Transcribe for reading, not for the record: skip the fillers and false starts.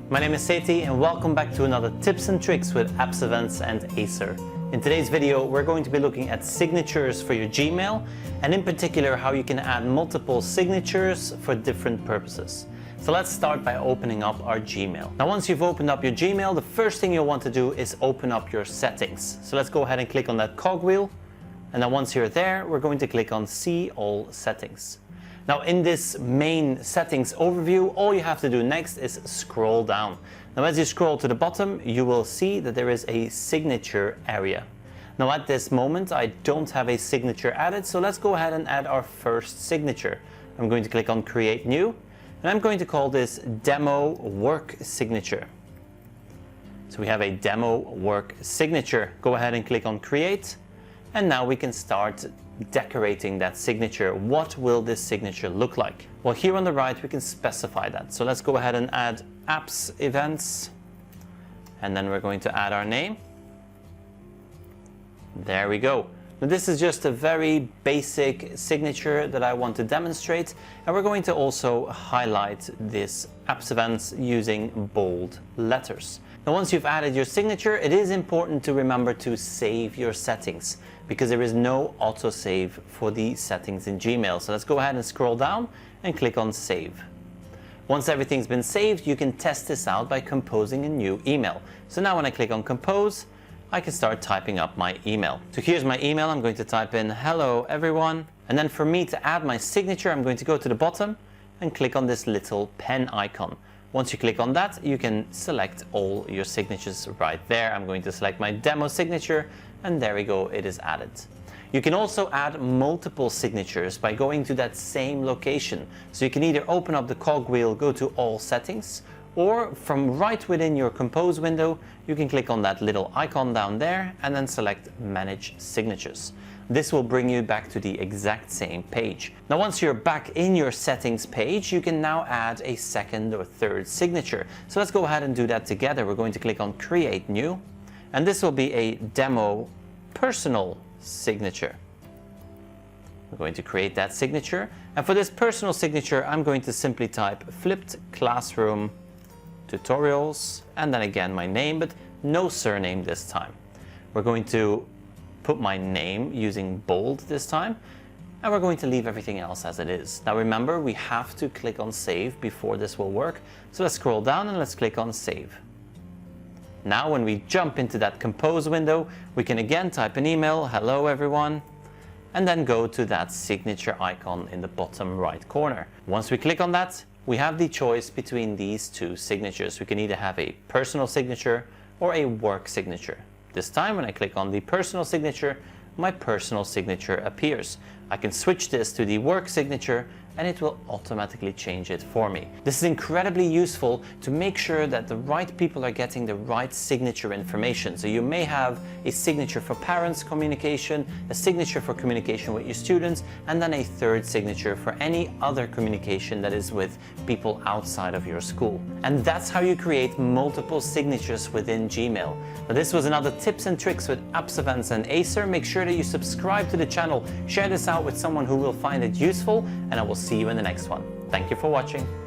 My name is Seti and welcome back to another tips and tricks with Apps, Events and Acer. In today's video, we're going to be looking at signatures for your Gmail and in particular how you can add multiple signatures for different purposes. So let's start by opening up our Gmail. Now once you've opened up your Gmail, the first thing you'll want to do is open up your settings. So let's go ahead and click on that cogwheel. And then once you're there, we're going to click on See All Settings. Now in this main settings overview, all you have to do next is scroll down. Now as you scroll to the bottom, you will see that there is a signature area. Now at this moment, I don't have a signature added, so let's go ahead and add our first signature. I'm going to click on Create New, and I'm going to call this Demo Work Signature. So we have a Demo Work Signature. Go ahead and click on Create. And now we can start decorating that signature. What will this signature look like? Well, here on the right, we can specify that. So let's go ahead and add Apps, Events, and then we're going to add our name. There we go. Now, this is just a very basic signature that I want to demonstrate. And we're going to also highlight this Apps Events using bold letters. Now, once you've added your signature, it is important to remember to save your settings because there is no autosave for the settings in Gmail. So let's go ahead and scroll down and click on Save. Once everything's been saved, you can test this out by composing a new email. So now when I click on Compose, I can start typing up my email. So here's my email. I'm going to type in hello everyone. And then for me to add my signature, I'm going to go to the bottom and click on this little pen icon. Once you click on that, you can select all your signatures right there. I'm going to select my demo signature and there we go, it is added. You can also add multiple signatures by going to that same location. So you can either open up the cogwheel, go to all settings, or from right within your Compose window, you can click on that little icon down there and then select Manage Signatures. This will bring you back to the exact same page. Now once you're back in your settings page, you can now add a second or third signature. So let's go ahead and do that together. We're going to click on Create New, and this will be a Demo Personal Signature. We're going to create that signature, and for this personal signature, I'm going to simply type Flipped Classroom Tutorials, and then again my name, but no surname this time. We're going to put my name using bold this time, and we're going to leave everything else as it is. Now remember, we have to click on Save before this will work. So let's scroll down and let's click on Save. Now when we jump into that Compose window, we can again type an email, hello everyone, and then go to that signature icon in the bottom right corner. Once we click on that, we have the choice between these two signatures. We can either have a personal signature or a work signature. This time when I click on the personal signature, my personal signature appears. I can switch this to the work signature and it will automatically change it for me. This is incredibly useful to make sure that the right people are getting the right signature information. So you may have a signature for parents communication, a signature for communication with your students, and then a third signature for any other communication that is with people outside of your school. And that's how you create multiple signatures within Gmail. Now, this was another tips and tricks with Apps, Events and Acer. Make sure that you subscribe to the channel, share this out with someone who will find it useful, and I will see you in the next one. Thank you for watching.